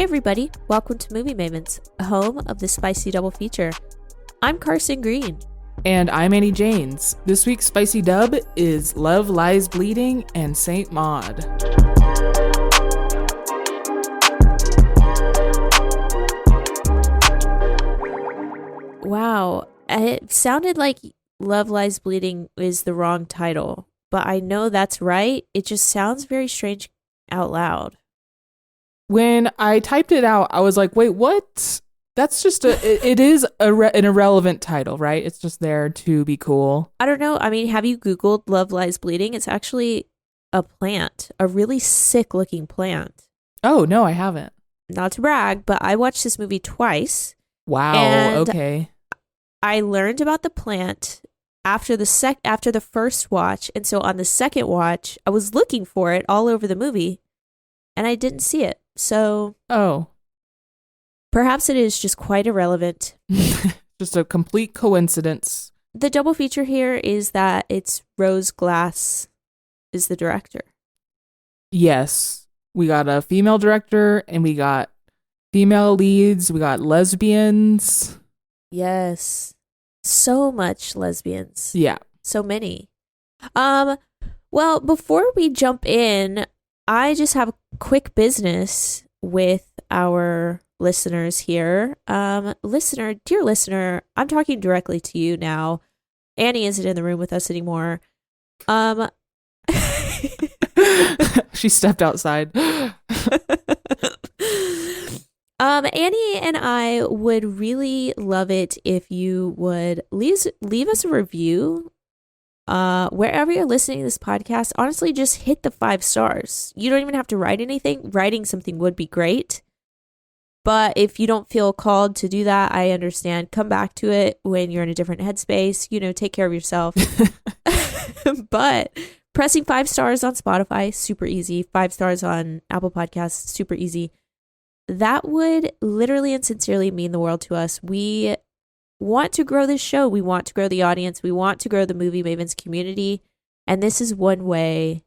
everybody, welcome to Movie Mavens, home of the spicy double feature. I'm Carson Green. And I'm Annie Janes. This week's spicy dub is Love Lies Bleeding and Saint Maud. Wow, it sounded like Love Lies Bleeding is the wrong title, but I know that's right. It just sounds very strange out loud. When I typed it out, I was like, wait, what? That's just it is an irrelevant title, right? It's just there to be cool. I don't know. I mean, have you Googled Love Lies Bleeding? It's actually a plant, a really sick looking plant. Oh, no, I haven't. Not to brag, but I watched this movie twice. Wow, okay. I learned about the plant after the first watch, and so on the second watch, I was looking for it all over the movie, and I didn't see it. So, perhaps it is just quite irrelevant. Just a complete coincidence. The double feature here is that it's Rose Glass is the director. Yes, we got a female director, and we got female leads. We got lesbians. Yes. So much lesbians. Yeah. So many. Well, before we jump in, I just have quick business with our listeners here. Dear listener, I'm talking directly to you now. Annie isn't in the room with us anymore. She stepped outside. Annie and I would really love it if you would leave us a review. Wherever you're listening to this podcast, honestly, just hit the 5 stars. You don't even have to write anything. Writing something would be great. But if you don't feel called to do that, I understand. Come back to it when you're in a different headspace. Take care of yourself. But pressing 5 stars on Spotify, super easy. 5 stars on Apple Podcasts, super easy. That would literally and sincerely mean the world to us. We want to grow this show. We want to grow the audience. We want to grow the Movie Mavens community. And this is one way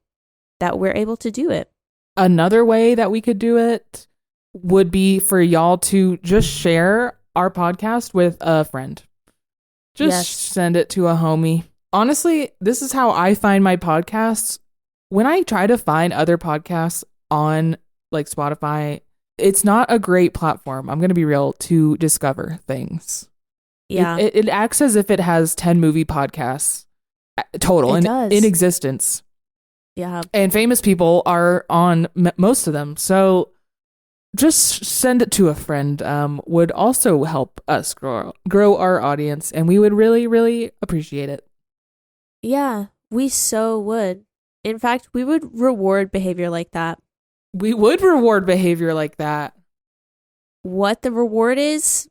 that we're able to do it. Another way that we could do it would be for y'all to just share our podcast with a friend. Just send it to a homie. Honestly, this is how I find my podcasts. When I try to find other podcasts on like Spotify, it's not a great platform, I'm going to be real, to discover things. Yeah. It acts as if it has 10 movie podcasts total in existence. Yeah. And famous people are on most of them. So just send it to a friend would also help us grow our audience. And we would really, really appreciate it. Yeah, we so would. In fact, we would reward behavior like that. We would reward behavior like that. What the reward is,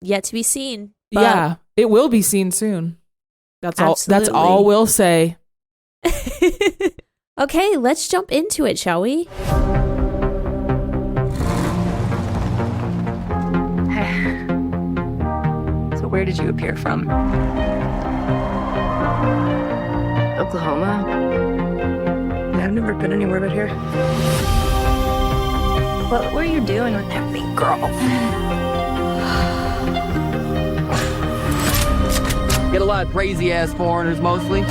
yet to be seen. But yeah, it will be seen soon. That's absolutely. all. That's all we'll say. Okay, let's jump into it, shall we? So where did you appear from? Oklahoma. Yeah, I've never been anywhere but here. What were you doing with that big girl? Get a lot of crazy ass foreigners mostly.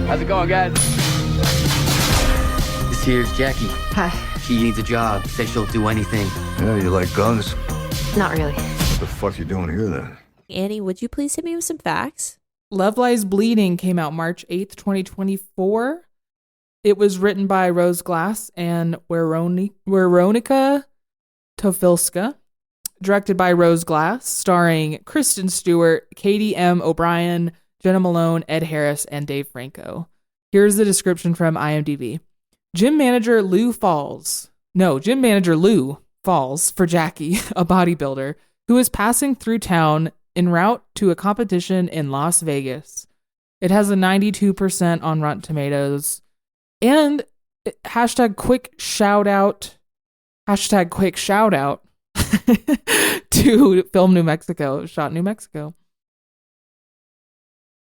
How's it going, guys? This here's Jackie. Hi. She needs a job. Says she'll do anything. Yeah, you like guns? Not really. What the fuck you doing here then? Annie, would you please hit me with some facts? Love Lies Bleeding came out March 8th, 2024. It was written by Rose Glass and Weronika Tofilska. Directed by Rose Glass, starring Kristen Stewart, Katie M. O'Brien, Jenna Malone, Ed Harris, and Dave Franco. Here's the description from IMDb. Gym manager Lou falls for Jackie, a bodybuilder, who is passing through town en route to a competition in Las Vegas. It has a 92% on Rotten Tomatoes. And #quick shout out to Film New Mexico, shot in New Mexico.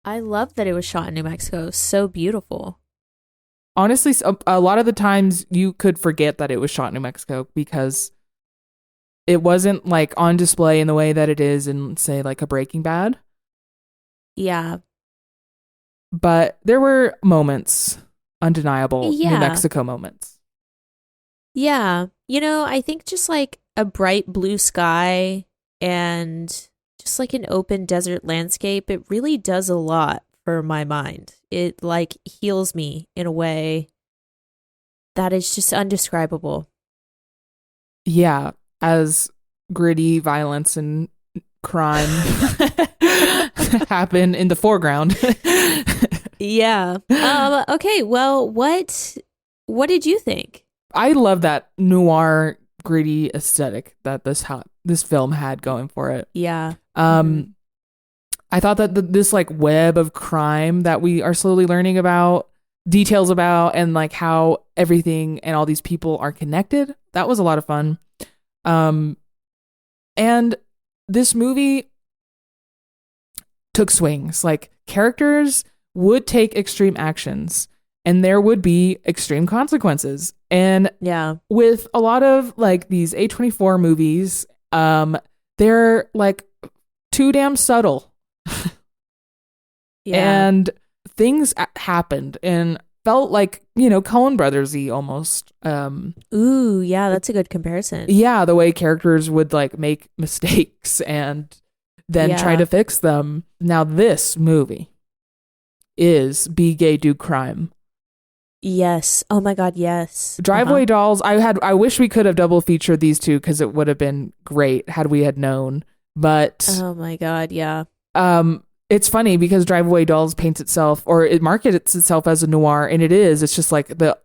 I love that it was shot in New Mexico. So beautiful. honestly, a lot of the times you could forget that it was shot in New Mexico because it wasn't like on display in the way that it is in, say, like a Breaking Bad. Yeah. But there were moments, undeniable New Yeah. Mexico moments. Yeah. I think just like a bright blue sky and just like an open desert landscape, it really does a lot for my mind. It like heals me in a way that is just undescribable. Yeah, as gritty violence and crime happen in the foreground. Yeah. Okay, well, what did you think? I love that noir gritty aesthetic that this film had going for it. Yeah. I thought that this like web of crime that we are slowly learning about, details about, and like how everything and all these people are connected, that was a lot of fun. And this movie took swings. Like, characters would take extreme actions and there would be extreme consequences. And Yeah. with a lot of like these A24 movies, they're like too damn subtle. Yeah. And things happened and felt like, Coen Brothers-y almost. Ooh, yeah, that's a good comparison. Yeah, the way characters would like make mistakes and then try Yeah. to fix them. Now this movie is Be Gay, Do Crime. Yes. Oh my God, yes. Driveway Dolls, I wish we could have double featured these two because it would have been great had we had known. But Oh my God, yeah. it's funny because Driveway Dolls paints itself, or it markets itself as a noir, and it is. It's just like the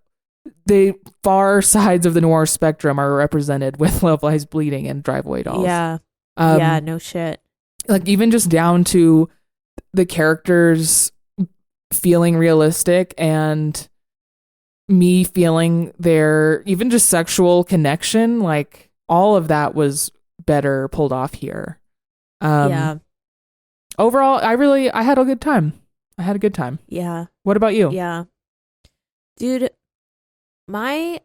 far sides of the noir spectrum are represented with Love Lies Bleeding and Driveway Dolls. Yeah. Yeah, no shit. Like even just down to the characters feeling realistic and me feeling their even just sexual connection, like all of that was better pulled off here. Yeah. Overall, I had a good time. Yeah. What about you? Yeah. Dude, one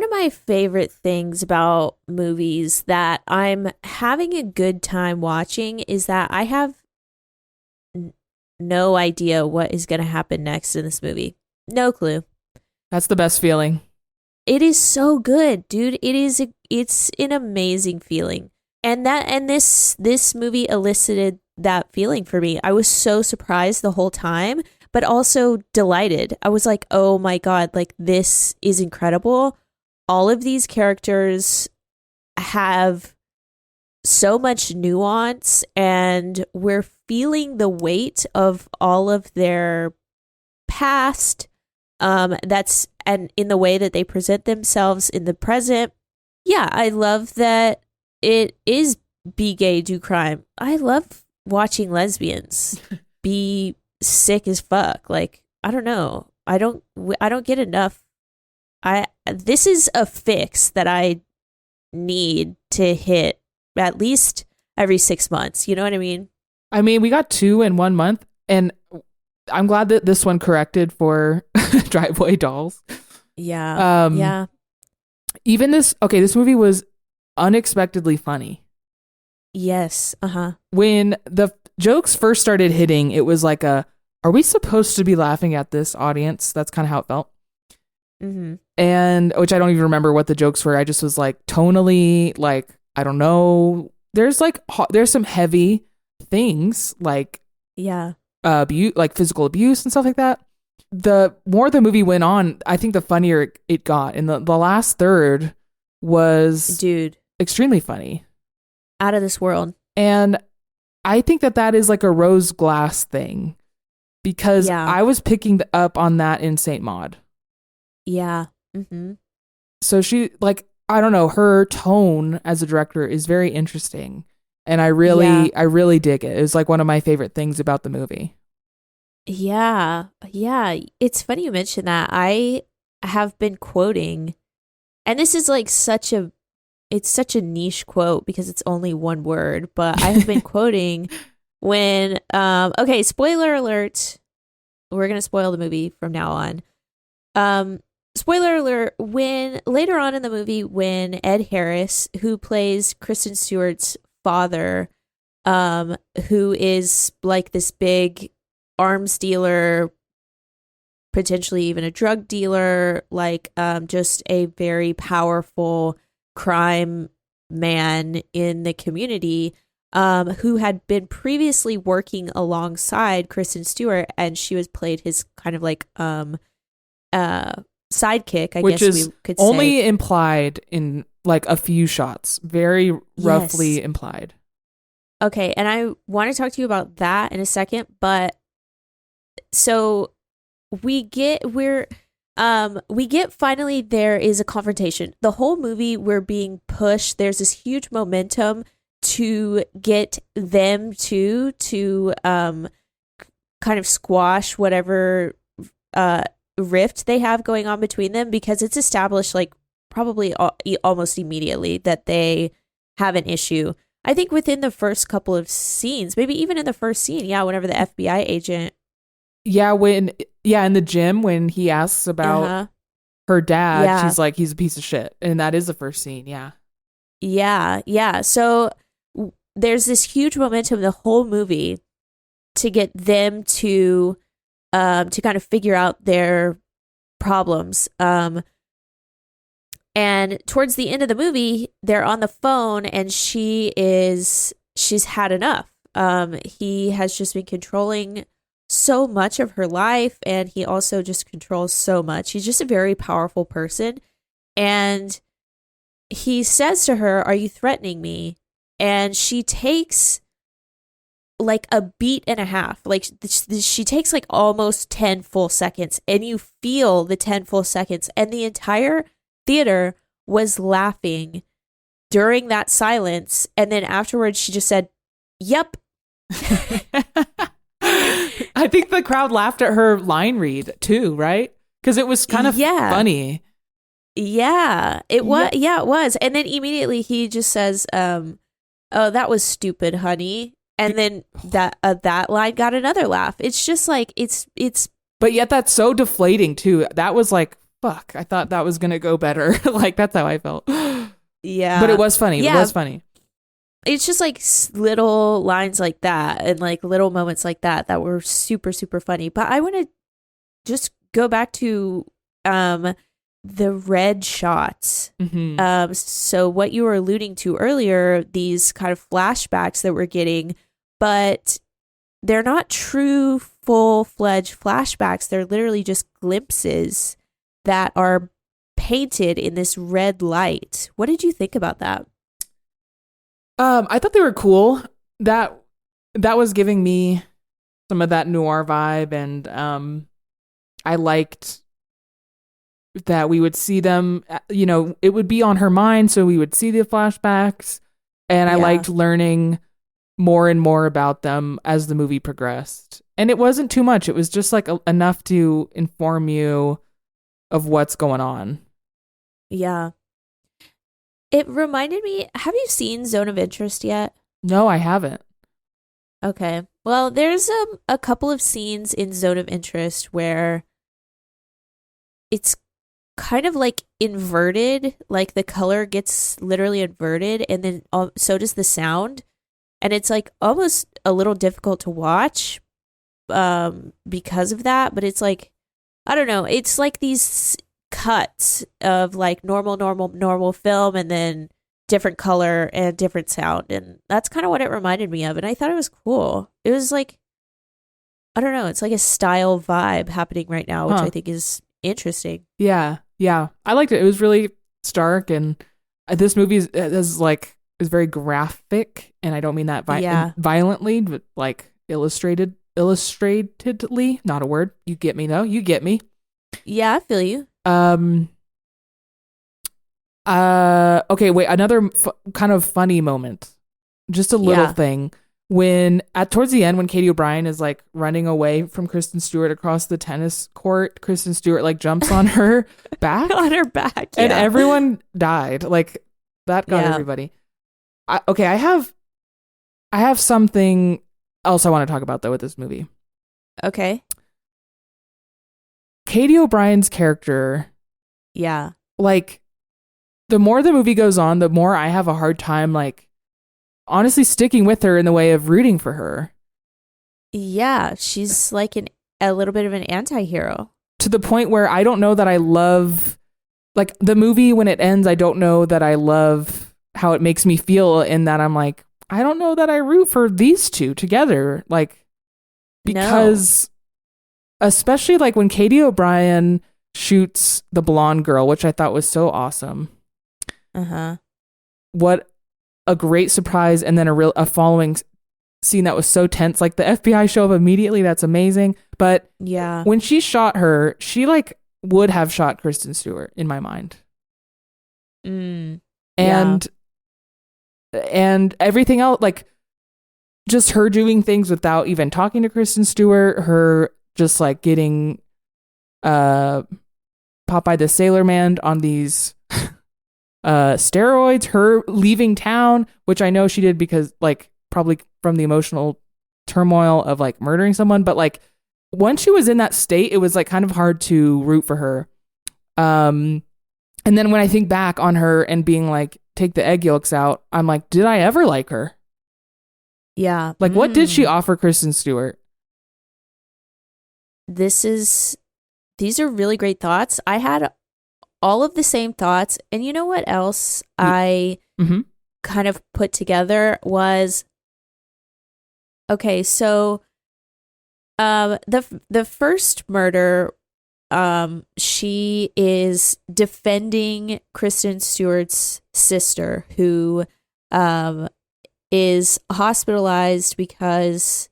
of my favorite things about movies that I'm having a good time watching is that I have no idea what is going to happen next in this movie. No clue. That's the best feeling. It is so good, dude. It's an amazing feeling. And this movie elicited that feeling for me. I was so surprised the whole time, but also delighted. I was like, "Oh my God, like this is incredible." All of these characters have so much nuance and we're feeling the weight of all of their past. That's and in the way that they present themselves in the present. Yeah, I love that it is Be Gay, Do Crime. I love watching lesbians be sick as fuck. Like, I don't know. I don't get enough. This is a fix that I need to hit at least every 6 months. You know what I mean? I mean, we got 2 in 1 month, and I'm glad that this one corrected for Driveway Dolls. Yeah. Yeah. Even this movie was unexpectedly funny. Yes. When the jokes first started hitting, it was like are we supposed to be laughing at this audience? That's kind of how it felt. Mm-hmm. And which I don't even remember what the jokes were. I just was like tonally, like, I don't know. There's some heavy things like Yeah. abuse, like physical abuse and stuff like that. The more the movie went on, I think the funnier it got. And the last third was Dude, extremely funny. out of this world. And I think that is like a rose glass thing because Yeah. I was picking up on that in Saint Maud. Yeah. Mm-hmm. So she, like, I don't know, her tone as a director is very interesting. And I really dig it. It was like one of my favorite things about the movie. Yeah. Yeah. It's funny you mentioned that. I have been quoting, and this is like it's such a niche quote because it's only one word, but I have been quoting when, okay, spoiler alert. we're gonna spoil the movie from now on. Spoiler alert, when later on in the movie, when Ed Harris, who plays Kristen Stewart's father, who is like this big arms dealer, potentially even a drug dealer, like just a very powerful crime man in the community, who had been previously working alongside Kristen Stewart, and she was played his kind of like sidekick, I Which guess is we could only say. implied in like a few shots, very roughly Yes. implied. Okay, and I want to talk to you about that in a second, but so we get finally there is a confrontation. The whole movie we're being pushed. There's this huge momentum to get them to kind of squash whatever rift they have going on between them, because it's established like probably almost immediately that they have an issue. I think within the first couple of scenes, maybe even in the first scene, whenever the FBI agent In the gym when he asks about her dad, Yeah. she's like, he's a piece of shit. And that is the first scene, yeah. Yeah. So there's this huge momentum the whole movie to get them to kind of figure out their problems. And towards the end of the movie, they're on the phone and she's had enough. He has just been controlling so much of her life, and he also just controls so much. He's just a very powerful person. And he says to her, "Are you threatening me?" And she takes like a beat and a half. Like she takes like almost 10 full seconds, and you feel the 10 full seconds, and the entire theater was laughing during that silence. And then afterwards she just said, "Yep." I think the crowd laughed at her line read too, right? Because it was kind of funny. Yeah, it was. Yeah, it was. And then immediately he just says, "Oh, that was stupid, honey." And then that line got another laugh. It's just like it's. But yet that's so deflating too. That was like, fuck. I thought that was gonna go better. Like that's how I felt. Yeah, but it was funny. Yeah. It was funny. It's just like little lines like that and like little moments like that were super, super funny. But I want to just go back to the red shots. Mm-hmm. So what you were alluding to earlier, these kind of flashbacks that we're getting, but they're not true full-fledged flashbacks. They're literally just glimpses that are painted in this red light. What did you think about that? I thought they were cool. That was giving me some of that noir vibe, and I liked that we would see them. You know, it would be on her mind, so we would see the flashbacks, and I liked learning more and more about them as the movie progressed. And it wasn't too much; it was just like enough to inform you of what's going on. Yeah. It reminded me, have you seen Zone of Interest yet? No, I haven't. Okay. Well, there's a couple of scenes in Zone of Interest where it's kind of like inverted, like the color gets literally inverted, and then so does the sound. And it's like almost a little difficult to watch because of that. But it's like, I don't know, it's like these cuts of like normal film, and then different color and different sound, and that's kind of what it reminded me of. And I thought it was cool. It was like, I don't know, it's like a style vibe happening right now, which I think is interesting. Yeah I liked it. It was really stark, and this movie is very graphic, and I don't mean that violently, but like illustratedly. Not a word. You get me though. You get me. Yeah, I feel you. Okay, wait, another kind of funny moment, just a little thing, when towards the end, when Katie O'Brien is like running away from Kristen Stewart across the tennis court, Kristen Stewart like jumps on her back and everyone died. Like that got everybody. I have something else I want to talk about though with this movie. Okay. Katie O'Brien's character, Yeah. like, the more the movie goes on, the more I have a hard time, like, honestly sticking with her in the way of rooting for her. Yeah, she's like a little bit of an anti-hero. To the point where I don't know that I love, like, the movie when it ends, I don't know that I love how it makes me feel, in that I'm like, I don't know that I root for these two together. Like, because especially like when Katie O'Brien shoots the blonde girl, which I thought was so awesome. Uh-huh. What a great surprise. And then a following scene that was so tense, like the FBI show up immediately. That's amazing. But yeah, when she shot her, she like would have shot Kristen Stewart in my mind. And everything else, like just her doing things without even talking to Kristen Stewart, her just like getting Popeye the Sailor Man on these steroids, her leaving town, which I know she did because like probably from the emotional turmoil of like murdering someone, but like once she was in that state, it was like kind of hard to root for her. And then when I think back on her and being like, take the egg yolks out, I'm like, did I ever like her? Yeah. Like, what did she offer Kristen Stewart? These are really great thoughts. I had all of the same thoughts. And you know what else I kind of put together was, okay, so the first murder, she is defending Kristen Stewart's sister, who is hospitalized because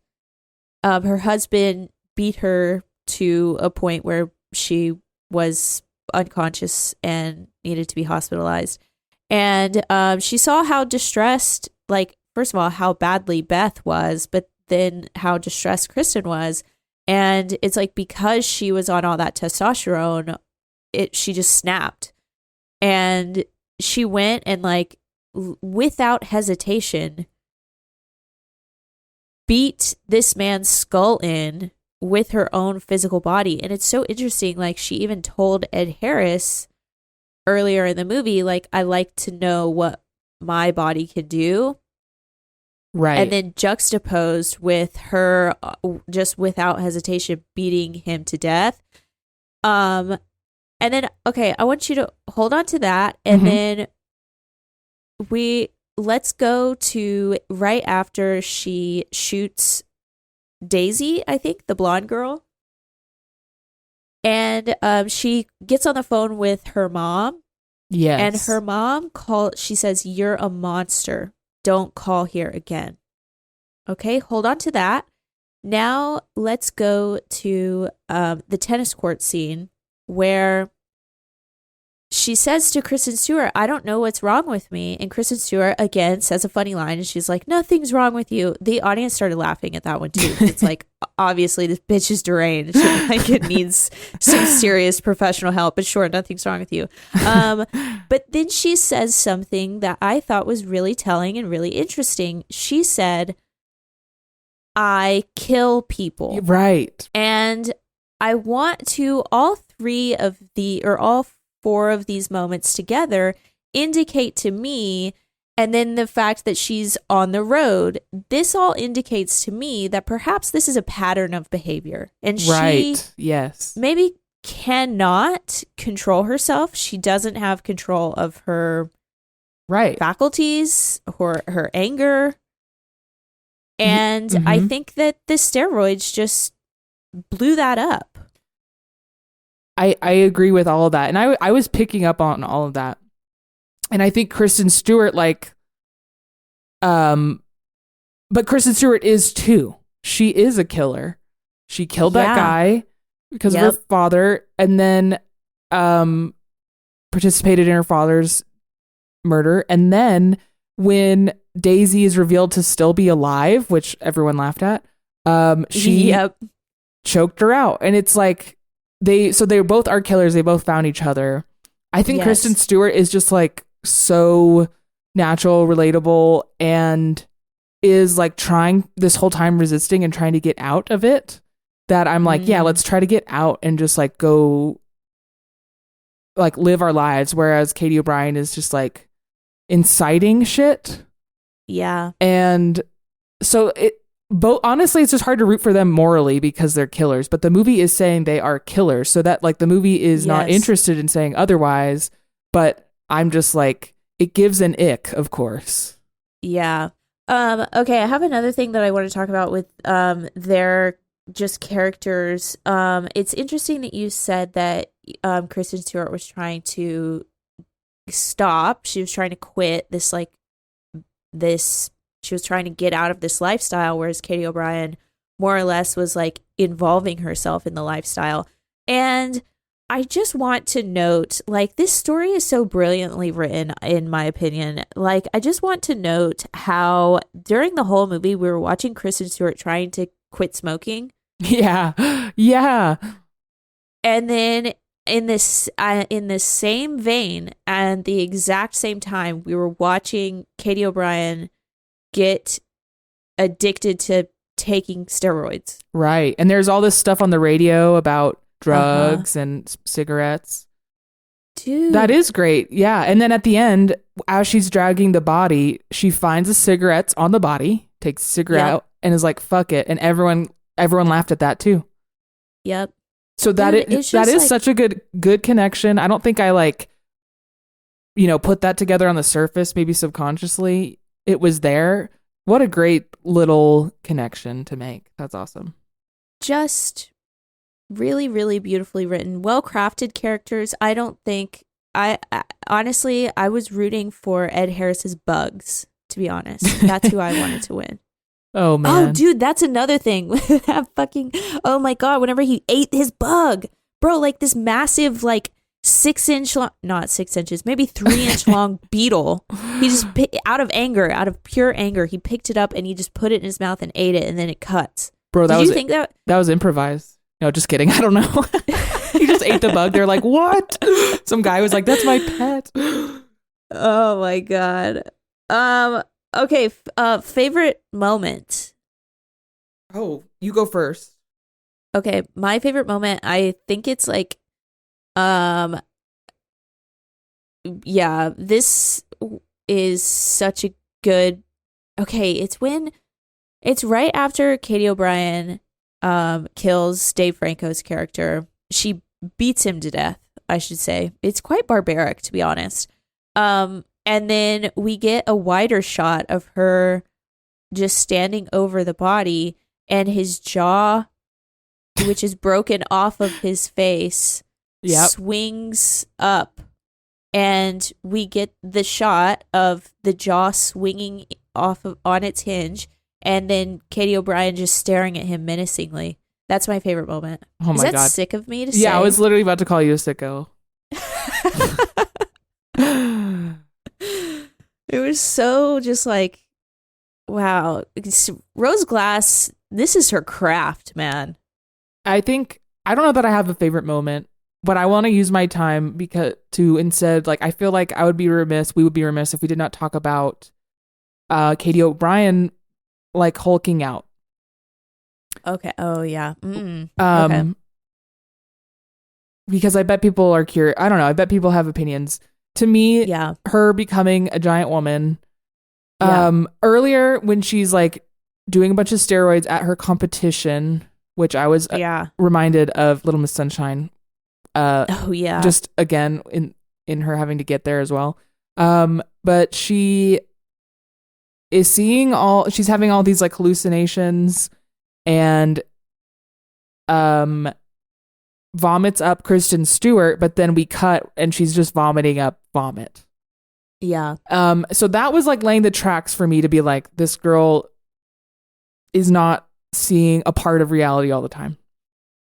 her husband beat her to a point where she was unconscious and needed to be hospitalized. And she saw how distressed, like, first of all, how badly Beth was, but then how distressed Kristen was. And it's like, because she was on all that testosterone, she just snapped. And she went and like, without hesitation, beat this man's skull in with her own physical body. And it's so interesting. Like, she even told Ed Harris earlier in the movie, like, I like to know what my body can do. Right. And then juxtaposed with her just without hesitation beating him to death. And then, okay, I want you to hold on to that. And then let's go to right after she shoots Daisy, I think, the blonde girl. And she gets on the phone with her mom. Yes. And her mom she says, "You're a monster. Don't call here again." Okay, hold on to that. Now let's go to the tennis court scene where she says to Kristen Stewart, "I don't know what's wrong with me." And Kristen Stewart, again, says a funny line. And she's like, "Nothing's wrong with you." The audience started laughing at that one, too. It's like, obviously, this bitch is deranged. Like, it needs some serious professional help. But sure, nothing's wrong with you. But then she says something that I thought was really telling and really interesting. She said, "I kill people." Right. And I want to, all four of these moments together indicate to me, and then the fact that she's on the road, this all indicates to me that perhaps this is a pattern of behavior. And she maybe cannot control herself. She doesn't have control of her faculties or her anger. And I think that the steroids just blew that up. I agree with all of that. And I was picking up on all of that. And I think Kristen Stewart, like, but Kristen Stewart is too. She is a killer. She killed that guy because of her father, and then participated in her father's murder. And then when Daisy is revealed to still be alive, which everyone laughed at, she choked her out. And it's like, they were both art killers. They both found each other. I think Kristen Stewart is just like so natural, relatable, and is like trying this whole time resisting and trying to get out of it. that I'm like, yeah, let's try to get out and just like go like live our lives. Whereas Katie O'Brien is just like inciting shit. Yeah. And so honestly, it's just hard to root for them morally because they're killers. But the movie is saying they are killers. So that like the movie is not interested in saying otherwise. But I'm just like, it gives an ick, of course. Yeah. Okay, I have another thing that I want to talk about with their just characters. It's interesting that you said that Kristen Stewart was trying to stop. She was trying to quit she was trying to get out of this lifestyle, whereas Katie O'Brien more or less was like involving herself in the lifestyle. And I just want to note, like, this story is so brilliantly written, in my opinion. Like, I just want to note how during the whole movie, we were watching Kristen Stewart trying to quit smoking. Yeah. Yeah. And then in this same vein and the exact same time, we were watching Katie O'Brien get addicted to taking steroids. Right. And there's all this stuff on the radio about drugs and cigarettes. Dude. That is great. Yeah. And then at the end, as she's dragging the body, she finds the cigarettes on the body, takes a cigarette out, and is like, fuck it. And everyone laughed at that too. Yep. So that is like, such a good connection. I don't think I like, put that together on the surface, maybe subconsciously. It was there. What a great little connection to make. That's awesome. Just really, really beautifully written, well-crafted characters. I don't think honestly, I was rooting for Ed Harris's Bugs, to be honest. That's who I wanted to win. Oh man. Oh dude, that's another thing. That fucking, oh my God, whenever he ate his bug, bro, like this massive, like 6-inch long, not 6 inches, maybe 3-inch long beetle. He just out of pure anger, he picked it up and he just put it in his mouth and ate it, and then it cuts. Bro, Did you think that was improvised? No, just kidding. I don't know. He just ate the bug. They're like, what? Some guy was like, that's my pet. Oh my God. Okay. Favorite moment. Oh, you go first. Okay. My favorite moment, I think it's like, yeah, this is such a good, okay. It's right after Katie O'Brien kills Dave Franco's character. She beats him to death, I should say. It's quite barbaric, to be honest. And then we get a wider shot of her just standing over the body, and his jaw, which is broken off of his face, swings up, and we get the shot of the jaw swinging on its hinge, and then Katie O'Brien just staring at him menacingly. That's my favorite moment. Oh my God. Is that sick of me to say? Yeah, I was literally about to call you a sicko. It was so just like, wow. Rose Glass, this is her craft, man. I don't know that I have a favorite moment, but I want to use my time instead, like, I feel like we would be remiss if we did not talk about Katie O'Brien, like, hulking out. Okay. Oh, yeah. Okay. Because I bet people are curious. I don't know. I bet people have opinions. To me, her becoming a giant woman. Earlier when she's like doing a bunch of steroids at her competition, which I was reminded of Little Miss Sunshine. Just again in her having to get there as well. But she is she's having all these like hallucinations and vomits up Kristen Stewart, but then we cut and she's just vomiting up vomit. Yeah. So that was like laying the tracks for me to be like, this girl is not seeing a part of reality all the time.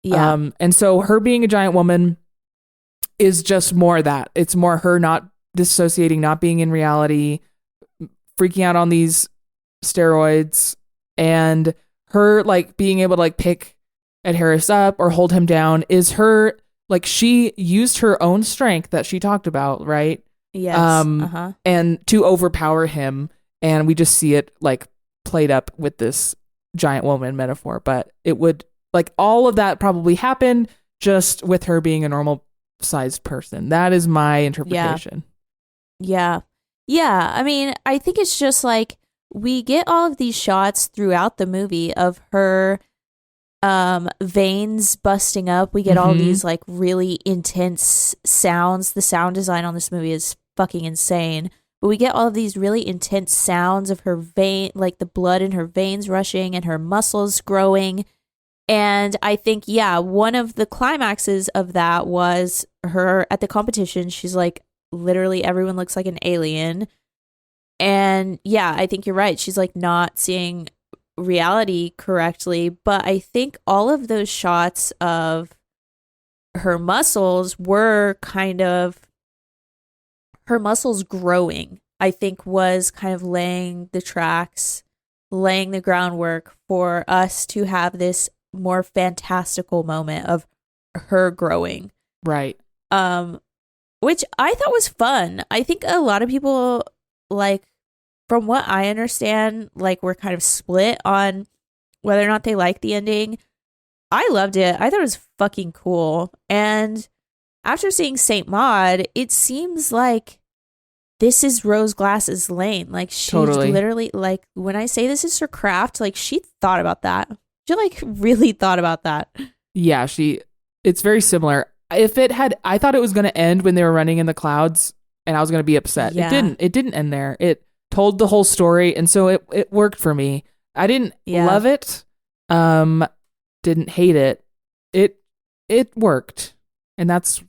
Yeah. And so her being a giant woman is just more that. It's more her not dissociating, not being in reality, freaking out on these steroids, and her like being able to like pick Ed Harris up or hold him down is her, like, she used her own strength that she talked about, right? Yes. And to overpower him, and we just see it like played up with this giant woman metaphor. But it would like all of that probably happened just with her being a normal sized person. That is my interpretation. Yeah. Yeah. I mean, I think it's just like we get all of these shots throughout the movie of her veins busting up. We get all these like really intense sounds. The sound design on this movie is fucking insane. But we get all of these really intense sounds of her vein, like the blood in her veins rushing and her muscles growing. And I think, yeah, one of the climaxes of that was her at the competition. She's like, literally everyone looks like an alien. And yeah, I think you're right. She's like not seeing reality correctly. But I think all of those shots of her muscles were kind of her muscles growing, I think, was kind of laying the tracks, laying the groundwork for us to have this more fantastical moment of her growing. Right. Which I thought was fun. I think a lot of people, like, from what I understand, like, we're kind of split on whether or not they like the ending. I loved it. I thought it was fucking cool. And after seeing Saint Maud, it seems like this is Rose Glass's lane. Like, she literally, like, when I say this is her craft, like, she thought about that. She, like, really thought about that. Yeah, it's very similar. If it had, I thought it was going to end when they were running in the clouds and I was going to be upset. Yeah. It didn't end there. It told the whole story. And so it worked for me. I didn't love it. Didn't hate it. It worked. And that's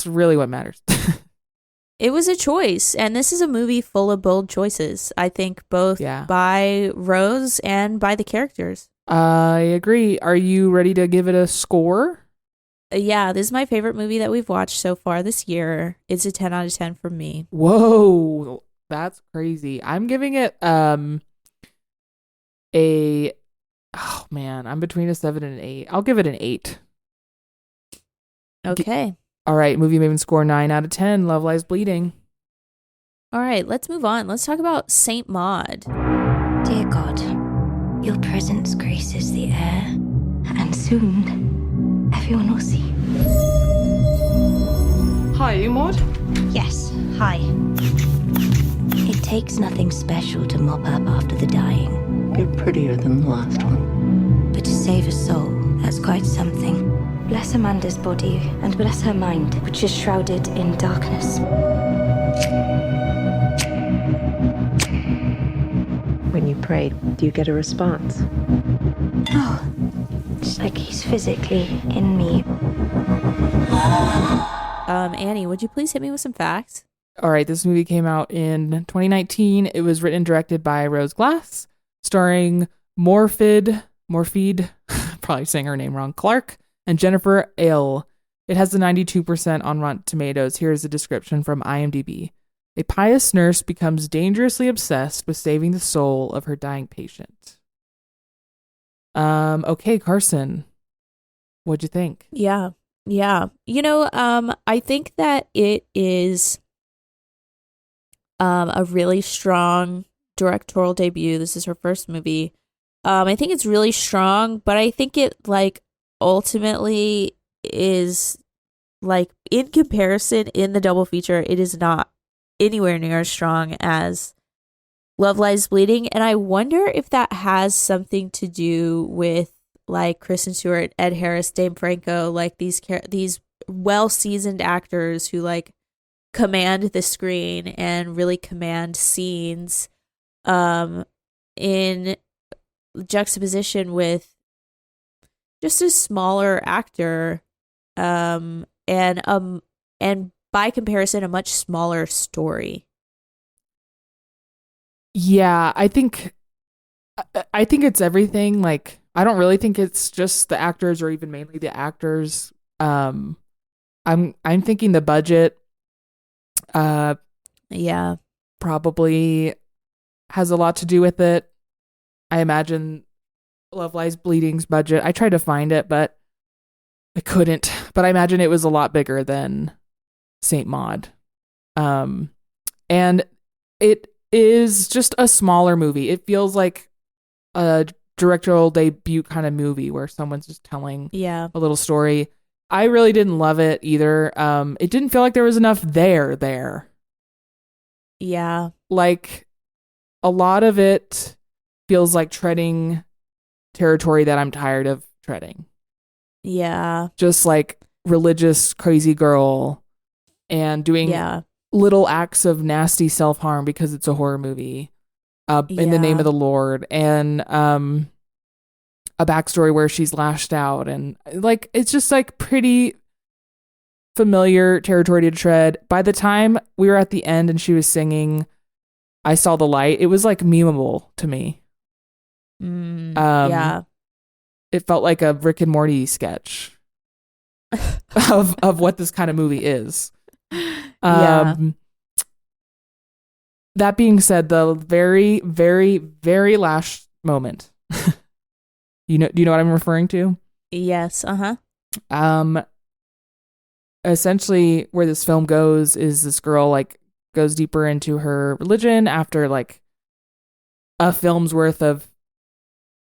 really what matters. It was a choice, and this is a movie full of bold choices, I think, both by Rose and by the characters. I agree. Are you ready to give it a score? Yeah, this is my favorite movie that we've watched so far this year. It's a 10 out of 10 from me. Whoa, that's crazy. I'm giving it I'm between a 7 and an 8. I'll give it an 8. Okay. All right, Movie Maven score 9 out of 10. Love Lies Bleeding. All right, let's move on. Let's talk about Saint Maud. Dear God, your presence graces the air, and soon everyone will see. Hi, you Maud? Yes, hi. It takes nothing special to mop up after the dying. You're prettier than the last one. But to save a soul, that's quite something. Bless Amanda's body, and bless her mind, which is shrouded in darkness. When you pray, do you get a response? Oh, it's like he's physically in me. Annie, would you please hit me with some facts? All right, this movie came out in 2019. It was written and directed by Rose Glass, starring Morfydd, probably saying her name wrong, Clark, and Jennifer Ale. It has a 92% on Rotten Tomatoes. Here's a description from IMDb. A pious nurse becomes dangerously obsessed with saving the soul of her dying patient. Okay, Carson, what'd you think? Yeah. You know, I think that it is a really strong directorial debut. This is her first movie. I think it's really strong, but I think it, like, ultimately is, like, in comparison in the double feature, it is not anywhere near as strong as Love Lies Bleeding. And I wonder if that has something to do with, like, Kristen Stewart, Ed Harris, Dave Franco, like these well-seasoned actors who, like, command the screen and really command scenes in juxtaposition with just a smaller actor and by comparison a much smaller story. Yeah, I think it's everything. Like, I don't really think it's just the actors or even mainly the actors. I'm thinking the budget probably has a lot to do with it. I imagine Love Lies Bleeding's budget, I tried to find it, but I couldn't. But I imagine it was a lot bigger than Saint Maud. And it is just a smaller movie. It feels like a directorial debut kind of movie where someone's just telling Yeah. a little story. I really didn't love it either. It didn't feel like there was enough there. Yeah. Like a lot of it feels like treading territory that I'm tired of treading. Yeah. Just like religious crazy girl and doing Yeah. little acts of nasty self-harm because it's a horror movie in the name Yeah. of the Lord, and a backstory where she's lashed out, and like it's just like pretty familiar territory to tread. By the time we were at the end and she was singing I Saw the Light, it was like memeable to me. Yeah. It felt like a Rick and Morty sketch of what this kind of movie is. Yeah. That being said, the very, very, very last moment, do you know what I'm referring to? Yes. Uh-huh. Essentially where this film goes is this girl like goes deeper into her religion after like a film's worth of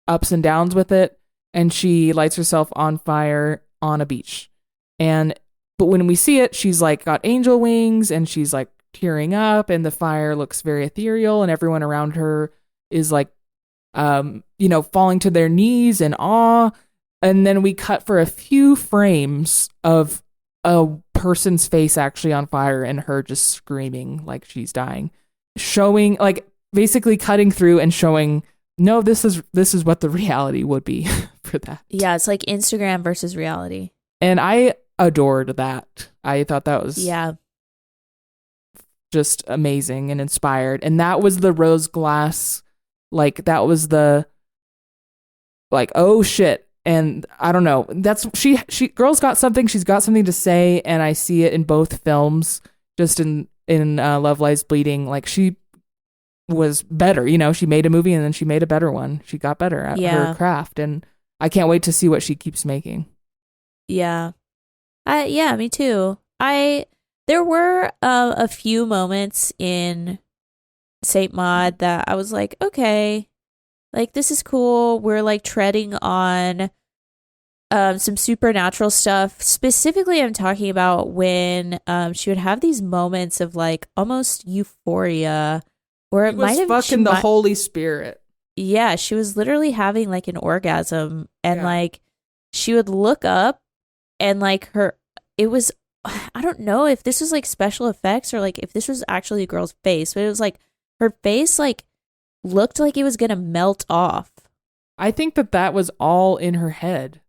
ups and downs with it, and she lights herself on fire on a beach. But when we see it, she's like got angel wings and she's like tearing up, and the fire looks very ethereal, and everyone around her is like falling to their knees in awe. And then we cut for a few frames of a person's face actually on fire and her just screaming like she's dying, showing like basically cutting through and showing, no, this is what the reality would be for that. Yeah, it's like Instagram versus reality. And I adored that. I thought that was just amazing and inspired. And that was the rose glass, like that was the like, oh shit. And I don't know, that's she girl's got something, she's got something to say, and I see it in both films. Just in Love Lies Bleeding, like she was better, she made a movie and then she made a better one. She got better at her craft, and I can't wait to see what she keeps making. Yeah. Me too. There were a few moments in Saint Maud that I was like, okay, like this is cool. We're like treading on some supernatural stuff. Specifically, I'm talking about when she would have these moments of like almost euphoria, or it might have fucking the Holy Spirit. Yeah, she was literally having like an orgasm, and like she would look up and like it was, I don't know if this was like special effects or like if this was actually a girl's face, but it was like her face like looked like it was gonna melt off. I think that was all in her head.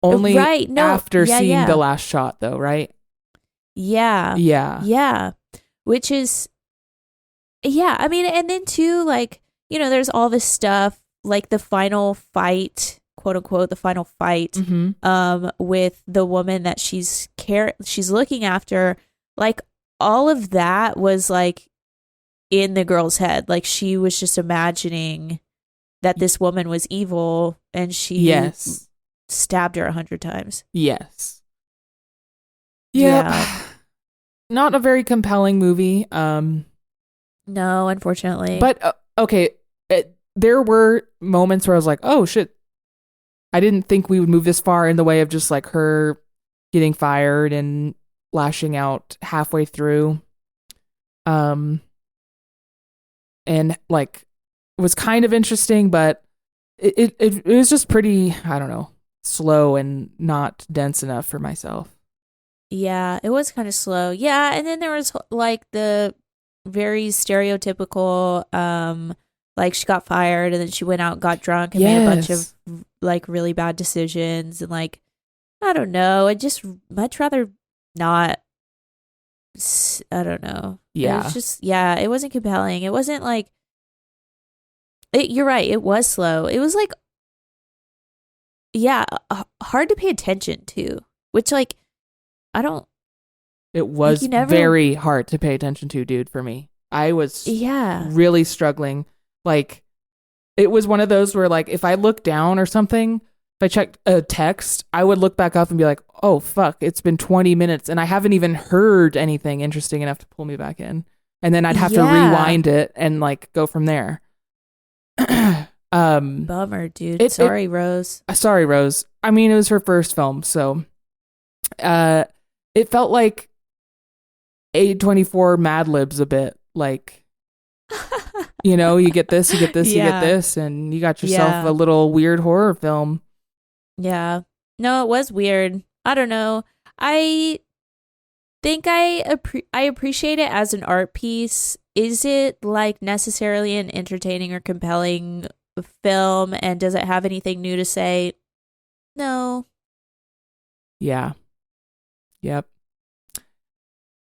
Only after seeing the last shot though, right? Yeah. Yeah. Yeah. Which is, I mean, and then too, like, there's all this stuff, like the final fight, quote unquote, the final fight, with the woman that she's looking after. Like all of that was like in the girl's head. Like she was just imagining that this woman was evil, and she stabbed her 100 times. Yes. Yeah. Not a very compelling movie. No, unfortunately. But okay, there were moments where I was like, "Oh shit! I didn't think we would move this far in the way of just like her getting fired and lashing out halfway through." And like it was kind of interesting, but it was just pretty, I don't know, slow and not dense enough for myself. Yeah, it was kind of slow. Yeah, and then there was like the very stereotypical like she got fired and then she went out and got drunk and made a bunch of like really bad decisions, and like I don't know, I just much rather not. I don't know. Yeah. It was just, it wasn't compelling. It wasn't like you're right, it was slow. It was like hard to pay attention to, which like I don't. It was very hard to pay attention to, dude, for me. I was really struggling. Like, it was one of those where, like, if I look down or something, if I checked a text, I would look back up and be like, oh, fuck, it's been 20 minutes and I haven't even heard anything interesting enough to pull me back in. And then I'd have to rewind it and, like, go from there. Bummer, dude. Sorry, Rose. Sorry, Rose. I mean, it was her first film, so it felt like A24 Mad Libs a bit. Like, you know, you get this, you get this, you get this, and you got yourself a little weird horror film. Yeah. No, it was weird. I don't know. I think I appreciate it as an art piece. Is it like necessarily an entertaining or compelling film, and does it have anything new to say? No. Yeah. Yep.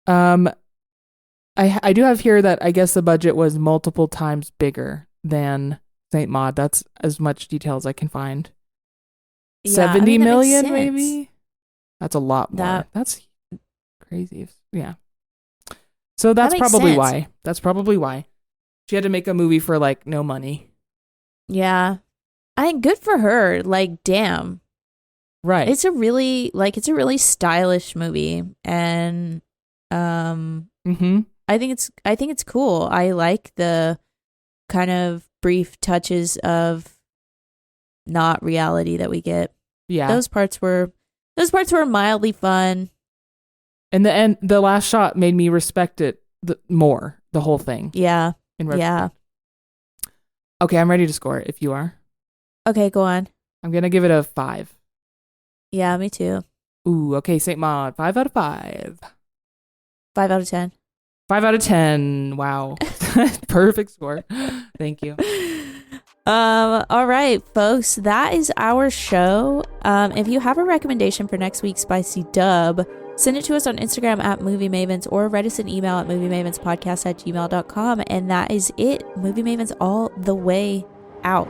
I do have here that I guess the budget was multiple times bigger than Saint Maud. That's as much detail as I can find. Yeah, 70 that million, makes sense. maybe? That's a lot more. That's crazy. Yeah. So that's That makes probably sense. why. That's probably why. She had to make a movie for like no money. Yeah. I think good for her. Like, damn. Right. It's a really stylish movie, and I think it's cool. I like the kind of brief touches of not reality that we get. Yeah. Those parts were mildly fun. And the last shot made me respect it more, the whole thing. Yeah. In Yeah. Okay, I'm ready to score it if you are. Okay, go on. I'm going to give it a 5. Yeah, me too. Ooh, okay, Saint Maud, 5 out of 5. 5 out of 10. 5 out of 10. Wow. Perfect score. Thank you. All right, folks, that is our show. If you have a recommendation for next week's Spicy Dub, send it to us on Instagram at Movie Mavens, or write us an email at moviemavenspodcast@gmail.com. And that is it. Movie Mavens all the way out.